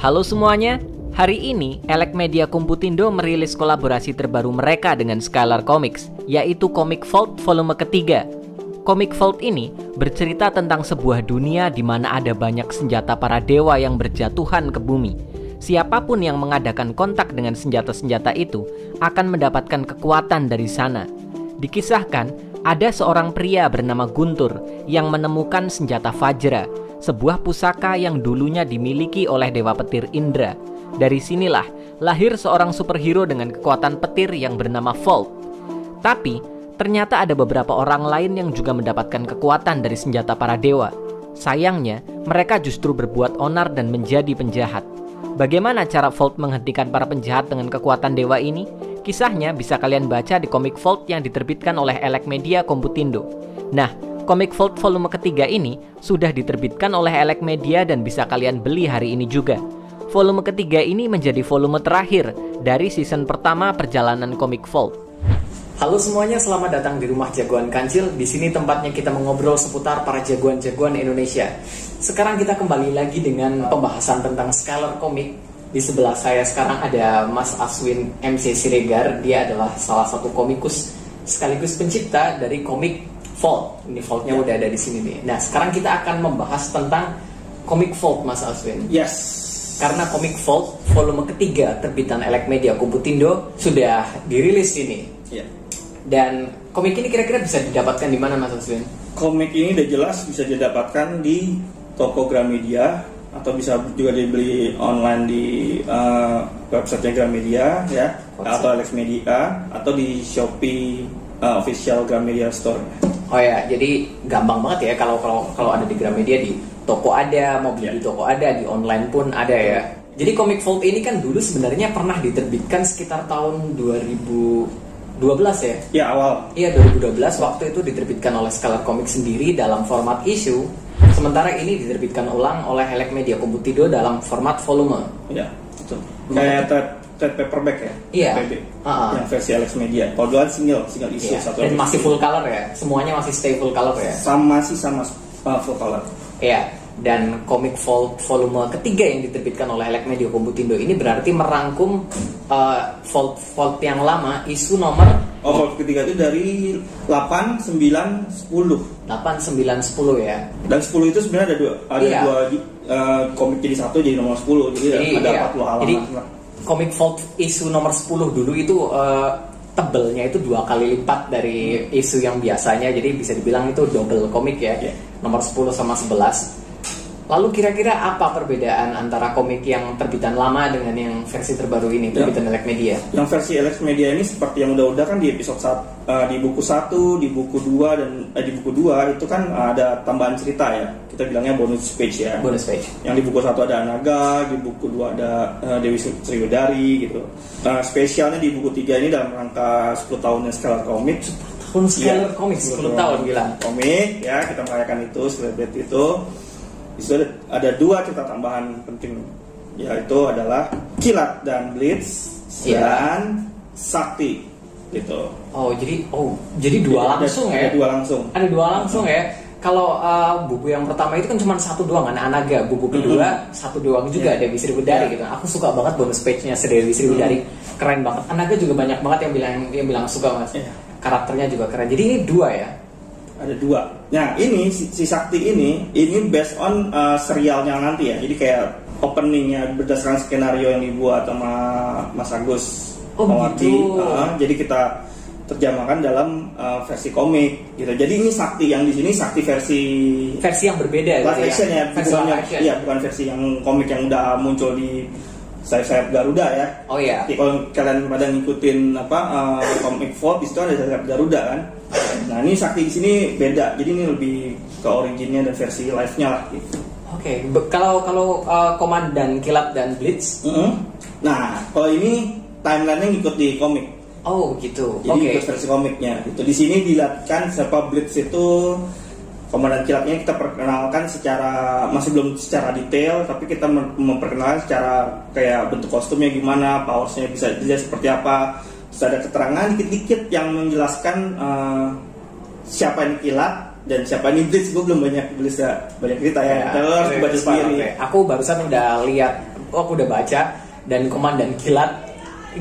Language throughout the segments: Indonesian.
Halo semuanya, hari ini Elek Media Komputindo merilis kolaborasi terbaru mereka dengan Skylar Comics, yaitu Comic Vault volume ketiga. Comic Vault ini bercerita tentang sebuah dunia di mana ada banyak senjata para dewa yang berjatuhan ke bumi. Siapapun yang mengadakan kontak dengan senjata-senjata itu akan mendapatkan kekuatan dari sana. Dikisahkan, ada seorang pria bernama Guntur yang menemukan senjata Vajra, sebuah pusaka yang dulunya dimiliki oleh Dewa Petir Indra. Dari sinilah lahir seorang superhero dengan kekuatan petir yang bernama Vault. Tapi, ternyata ada beberapa orang lain yang juga mendapatkan kekuatan dari senjata para dewa. Sayangnya, mereka justru berbuat onar dan menjadi penjahat. Bagaimana cara Vault menghentikan para penjahat dengan kekuatan dewa ini? Kisahnya bisa kalian baca di Comic Vault yang diterbitkan oleh Elek Media Komputindo. Nah, Comic Vault volume ketiga ini sudah diterbitkan oleh Elek Media dan bisa kalian beli hari ini juga. Volume ketiga ini menjadi volume terakhir dari season pertama perjalanan Comic Vault. Halo semuanya, selamat datang di Rumah Jagoan Kancil. Di sini tempatnya kita mengobrol seputar para jagoan-jagoan Indonesia. Sekarang kita kembali lagi dengan pembahasan tentang Skylar Comic. Di sebelah saya sekarang ada Mas Aswin MC Siregar. Dia adalah salah satu komikus sekaligus pencipta dari Comic Vault. Ini Vault-nya udah ada di sini nih. Nah, sekarang kita akan membahas tentang Comic Vault, Mas Aswin. Yes. Karena Comic Vault volume ketiga terbitan Elek Media Komputindo sudah dirilis ini. Ya. Dan komik ini kira-kira bisa didapatkan di mana, Mas Aswin? Komik ini udah jelas bisa didapatkan di toko Gramedia atau bisa juga dibeli online di website Gramedia ya, atau Alex Media atau di Shopee official Gramedia Store. Oh ya, jadi gampang banget ya kalau ada di Gramedia, di toko ada, mau beli di toko ada, di online pun ada ya. Jadi Comic Vault ini kan dulu sebenarnya pernah diterbitkan sekitar tahun 2012 ya? Ya, awal. Iya, 2012 waktu itu diterbitkan oleh Skylar Comics sendiri dalam format issue. Sementara ini diterbitkan ulang oleh Elek Media Komputindo dalam format volume. Ya, betul. Kayak trade paperback ya? Iya. PB. Yang versi Alex Media. Kalau dulu single issue satu. Dan masih full color ya? Semuanya masih stay full color ya? Sama full color. Iya. Dan Comic Vault volume ketiga yang diterbitkan oleh Elek Media Komputindo ini berarti merangkum Vault yang lama, isu nomor Vault ketiga itu dari 8, 9, 10. 8, 9, 10 ya. Dan 10 itu sebenarnya ada dua komik jadi satu, jadi nomor 10. Jadi ada 40 halaman. Jadi Comic Vault isu nomor 10 dulu itu tebelnya itu 2 kali lipat dari isu yang biasanya. Jadi bisa dibilang itu double komik ya. Nomor 10 sama 11. Lalu kira-kira apa perbedaan antara komik yang terbitan lama dengan yang versi terbaru ini, terbitan Elek Media? Yang versi Elek Media ini seperti yang udah kan di episode 1, di buku 1, di buku 2 dan di buku 2 itu kan ada tambahan cerita ya. Kita bilangnya bonus page ya. Bonus page. Yang di buku 1 ada Naga, di buku 2 ada Dewi Sriwedari gitu. Spesialnya di buku 3 ini dalam rangka 10 tahunnya Skylar Comics. Skylar Comics 10 tahun gila. Komik ya, kita merayakan itu, celebrate itu. Itu ada 2 cerita tambahan penting, yaitu adalah Kilat dan Blitz dan Sakti gitu. Jadi dua langsung ya? Ada 2 langsung. Ada 2 langsung ya. Kalau buku yang pertama itu kan cuma 1 doang, Anaga. Buku kedua 1 doang juga, Dewi Sriwedari gitu. Aku suka banget bonus page-nya Dewi Sriwedari. Keren banget. Anaga juga banyak banget yang bilang suka, Mas. Karakternya juga keren. Jadi ini 2 ya. Ada 2. Nah, ini si Sakti ini based on serialnya nanti ya. Jadi kayak openingnya berdasarkan skenario yang dibuat sama Mas Agus gitu. Jadi kita terjemahkan dalam versi komik gitu. Jadi ini Sakti yang di sini Sakti versi yang berbeda live action ya. Versi Bukan versi yang komik yang udah muncul di sayap Garuda ya. Oh iya. Kalau kalian pada ngikutin Comic Vault, di situ ada sayap Garuda kan. Nah, ini Sakti di sini beda. Jadi ini lebih ke originnya dan versi live-nya lah gitu. Oke. Kalau Komandan Kilat dan Blitz. Nah, kalau ini timeline-nya ngikut di komik. Oh, gitu. Jadi ikut versi komiknya gitu. Di sini dilihatkan siapa Blitz itu. Komandan Kilatnya kita perkenalkan masih belum secara detail, tapi kita memperkenalkan secara kayak bentuk kostumnya gimana, powersnya bisa dilihat seperti apa. Terus ada keterangan dikit-dikit yang menjelaskan siapa ini Kilat dan siapa ini Blitz. Gue belum banyak cerita ya. Kita harus baca sendiri. Aku barusan udah lihat aku udah baca, dan Komandan Kilat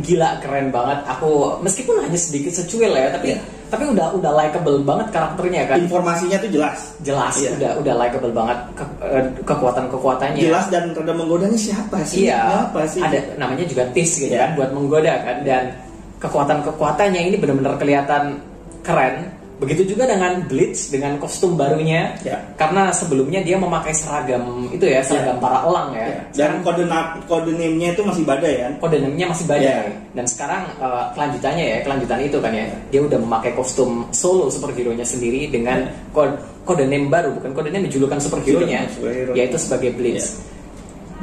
gila keren banget. Aku meskipun hanya sedikit secuil ya, tapi udah likable banget karakternya kan. Informasinya tuh jelas, udah likable banget, kekuatannya jelas, dan rada menggodanya siapa sih? Siapa sih? Ada namanya juga Tis gitu kan, buat menggoda kan, dan kekuatannya ini benar-benar kelihatan keren. Begitu juga dengan Blitz dengan kostum barunya, karena sebelumnya dia memakai seragam itu ya, seragam para elang ya. Dan kode name-nya itu masih Badai kan? Kode name-nya masih Badai. Dan sekarang kelanjutan itu kan ya, dia udah memakai kostum solo superhero-nya sendiri dengan kode name baru, bukan kode name, julukan superhero-nya, yaitu sebagai Blitz.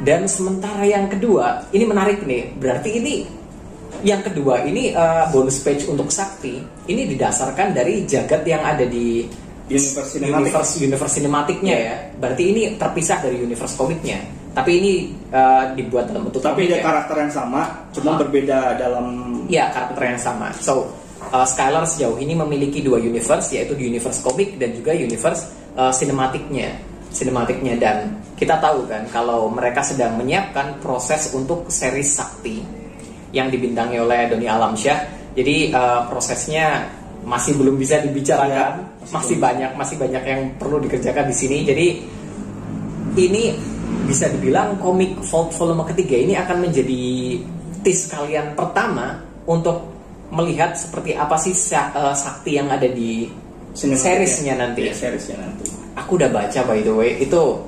Dan sementara yang kedua, ini menarik nih, berarti ini yang kedua ini bonus page untuk Sakti ini didasarkan dari jagat yang ada di universe sinematiknya ya. Berarti ini terpisah dari universe komiknya. Tapi ini dibuat dalam bentuk tapi ada karakter yang sama, cuma berbeda dalam karakter yang sama. So Skylar sejauh ini memiliki dua universe, yaitu di universe komik dan juga universe sinematiknya. Dan kita tahu kan kalau mereka sedang menyiapkan proses untuk series Sakti yang dibintangi oleh Doni Alamsyah. Jadi prosesnya masih belum bisa dibicarakan, masih banyak yang perlu dikerjakan di sini. Jadi ini bisa dibilang komik Vault volume ketiga ini akan menjadi tease kalian pertama untuk melihat seperti apa sih Sakti yang ada di seriesnya nanti. Aku udah baca by the way, itu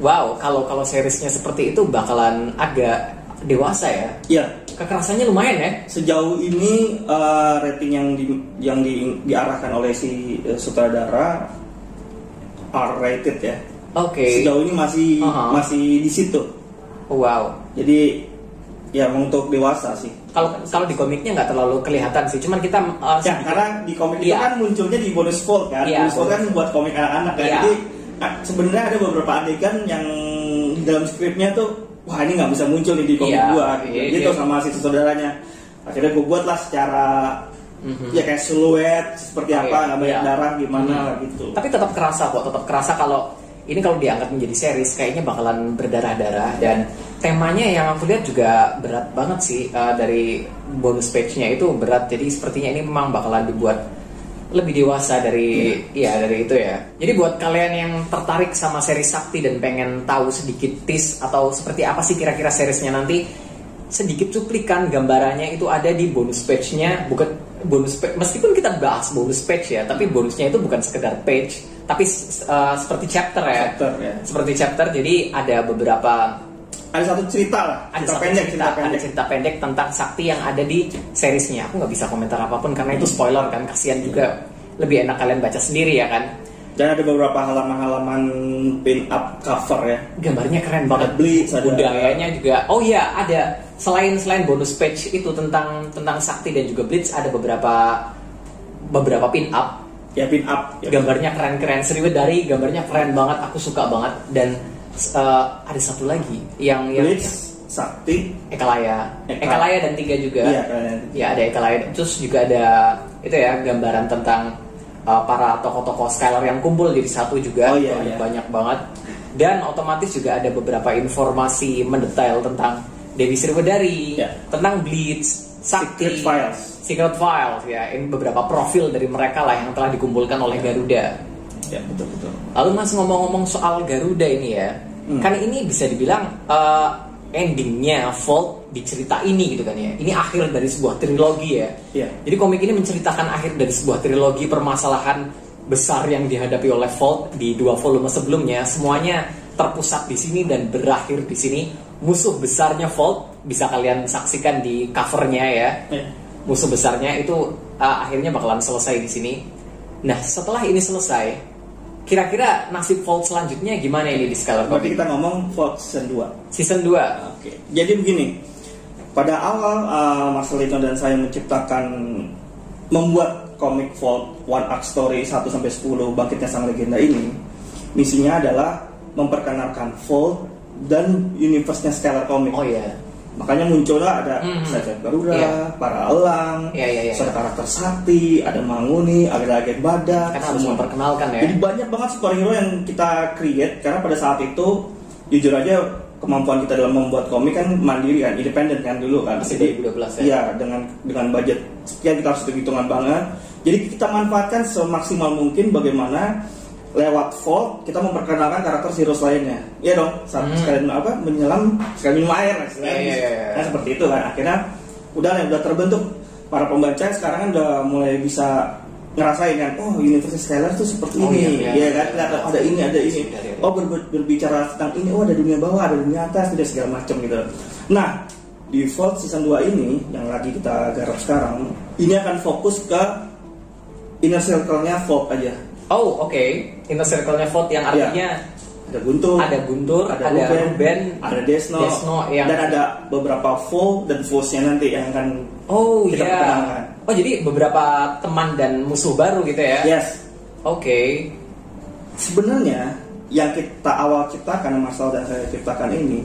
wow, kalau seriesnya seperti itu bakalan agak dewasa ya. Iya. Kekerasannya lumayan ya. Sejauh ini rating yang diarahkan oleh si sutradara R-rated ya. Oke. Sejauh ini masih di situ. Wow. Jadi ya untuk dewasa sih. Kalau di komiknya nggak terlalu kelihatan sih. Cuman kita karena di komik itu kan munculnya di bonus Vault kan. Bonus Vault kan buat komik anak-anak kan. Jadi sebenarnya ada beberapa adegan yang di dalam skripnya tuh, wah ini nggak bisa muncul nih di komik gua gitu sama si saudaranya. Akhirnya gua buatlah secara kayak siluet seperti apa, nggak banyak darah gimana gitu. Tapi tetap kerasa kalau diangkat menjadi series kayaknya bakalan berdarah-darah. Dan temanya yang aku lihat juga berat banget sih, dari bonus page-nya itu berat. Jadi sepertinya ini memang bakalan dibuat lebih dewasa dari itu ya. Jadi buat kalian yang tertarik sama seri Sakti dan pengen tahu sedikit tease atau seperti apa sih kira-kira seriesnya nanti, sedikit cuplikan gambarannya itu ada di bonus page-nya. Bukan bonus page, meskipun kita bahas bonus page ya, tapi bonusnya itu bukan sekedar page, tapi seperti chapter ya. Seperti chapter. Jadi ada satu cerita lah, ada cerita pendek tentang Sakti yang ada di seriesnya. Aku nggak bisa komentar apapun karena itu spoiler kan, kasihan juga. Lebih enak kalian baca sendiri ya kan. Dan ada beberapa halaman-halaman pin up cover ya. Gambarnya keren banget. Blitz, budayanya juga. Oh iya, ada selain bonus page itu tentang Sakti dan juga Blitz, ada beberapa pin up. Ya pin up. Gambarnya keren-keren. Sriwedari gambarnya keren banget. Aku suka banget. Dan ada satu lagi yang Blitz, Sakti, Ekalaya dan 3 juga. Iya, ada Ekalaya. Terus juga ada itu ya, gambaran tentang para tokoh-tokoh Skylar yang kumpul jadi satu juga. Banyak banget. Dan otomatis juga ada beberapa informasi mendetail tentang Dewi Sriwedari, tentang Blitz, Sakti, Secret Files ya. Ini beberapa profil dari mereka lah yang telah dikumpulkan oleh Garuda. Ya, betul. Lalu Mas ngomong-ngomong soal Garuda ini ya, kan ini bisa dibilang endingnya Vault di cerita ini gitu kan ya. Ini akhir dari sebuah trilogi ya. Jadi komik ini menceritakan akhir dari sebuah trilogi, permasalahan besar yang dihadapi oleh Vault di 2 volume sebelumnya. Semuanya terpusat di sini dan berakhir di sini. Musuh besarnya Vault bisa kalian saksikan di covernya ya. Musuh besarnya itu akhirnya bakalan selesai di sini. Nah, setelah ini selesai, kira-kira nasib Vault selanjutnya gimana ini di Skylar Comics? Berarti kita ngomong Vault Season 2. Season 2. Oke. Jadi begini, pada awal Marcelino dan saya membuat komik Vault One Act Story 1-10 Bangkitnya Sang Legenda ini, misinya adalah memperkenalkan Vault dan universe-nya Skylar Comics. Oh iya. Makanya muncullah ada Sayap Garuda, para elang, ada karakter Sakti, ada Manguni, ada Agen Badak. Karena harus memperkenalkan ya. Jadi banyak banget superhero yang kita create, karena pada saat itu jujur aja kemampuan kita dalam membuat komik kan mandiri kan, independen kan dulu kan. Masih Jadi 2012 ya? Iya, dengan budget sekian kita harus hitungan banget. Jadi kita manfaatkan semaksimal mungkin bagaimana lewat Vault kita memperkenalkan karakter heroes lainnya. Iya dong, sekalian menyelam, sekalian minum air lah istilahnya. Nah, seperti itu kan. Akhirnya udah terbentuk. Para pembaca sekarang kan udah mulai bisa ngerasain kan, oh universe Skylar tuh seperti ini, ya kan, ada ini, oh berbicara tentang ini, oh ada dunia bawah, ada dunia atas, tidak segala macam gitu. Nah, di Vault season 2 ini yang lagi kita garap sekarang, ini akan fokus ke inner circle-nya Vault aja. Oh oke. Inner circle-nya Vault yang artinya ada Guntur, ada Ruben, ada Desno, yang... dan ada beberapa Foe dan Foes-nya nanti yang akan kita perkenalkan. Oh jadi beberapa teman dan musuh baru gitu ya? Yes. Oke. Sebenarnya yang kita awal ciptakan, Marcel dan saya ciptakan ini,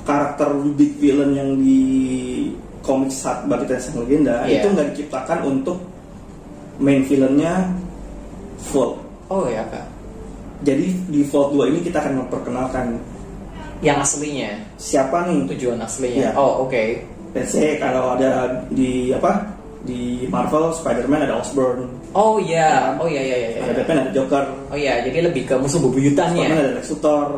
karakter big villain yang di komik saat Bangkit dan Sang Legenda itu nggak diciptakan untuk main villainnya Vault. Oh ya kak. Jadi di Vault 2 ini kita akan memperkenalkan yang aslinya. Siapa nih tujuan aslinya? Oh oke. Let's say kalau ada di Marvel Spider-Man ada Osborn. Oh iya. Ada Batman, ada Joker. Oh iya, jadi lebih ke musuh bebuyutannya. Spider-Man ada Lex Luthor.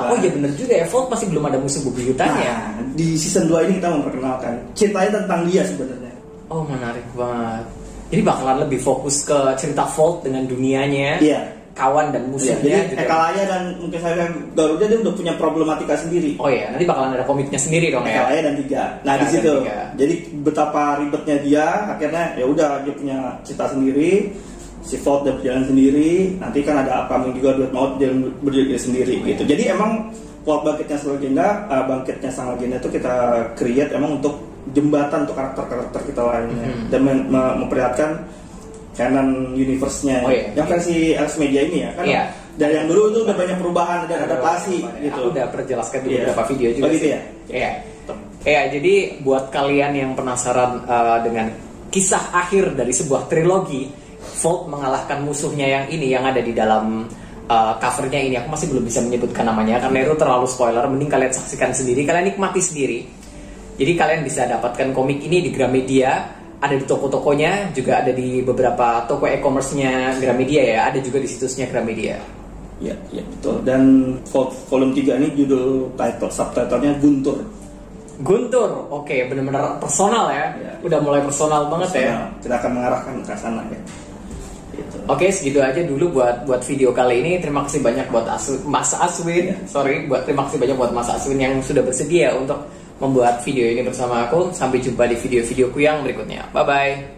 Oh iya benar juga ya, Vault masih belum ada musuh bebuyutannya. Nah, di season 2 ini kita memperkenalkan ceritanya tentang dia sebenarnya. Oh menarik banget. Jadi bakalan lebih fokus ke cerita Vault dengan dunianya. Iya. Kawan dan musuhnya. Jadi Ekalaya dan mungkin saya Garuda dia udah punya problematika sendiri. Oh iya, nanti bakalan ada komiknya sendiri dong ya. Ekalaya dan Tiga. Nah di situ. Jadi betapa ribetnya dia, akhirnya ya udah dia punya cerita sendiri. Si Vault dia berjalan sendiri. Nanti kan ada upcoming juga Duet Maut dia berdiri sendiri gitu. Jadi emang Vault Bangkitnya Sang Legenda itu kita create emang untuk jembatan untuk karakter-karakter kita lainnya dan memperlihatkan canon universe-nya yang versi Alex Media ini ya kan. Dari yang dulu itu udah banyak perubahan dan adaptasi gitu. Aku udah perjelaskan di beberapa video juga. Gitu ya. Iya, jadi buat kalian yang penasaran dengan kisah akhir dari sebuah trilogi, Vault mengalahkan musuhnya yang ini yang ada di dalam covernya ini. Aku masih belum bisa menyebutkan namanya karena itu terlalu spoiler. Mending kalian saksikan sendiri, kalian nikmati sendiri. Jadi kalian bisa dapatkan komik ini di Gramedia, ada di toko-tokonya, juga ada di beberapa toko e-commerce-nya Gramedia ya, ada juga di situsnya Gramedia. Ya betul. Dan volume 3 ini judul subtitlenya Guntur. Guntur, oke, benar-benar personal ya. Udah mulai personal banget ya. Kita akan mengarahkan ke sana ya. Gitu. Oke, segitu aja dulu buat video kali ini. Terima kasih banyak buat Mas Aswin. Terima kasih banyak buat Mas Aswin yang sudah bersedia untuk membuat video ini bersama aku. Sampai jumpa di video-videoku yang berikutnya. Bye-bye.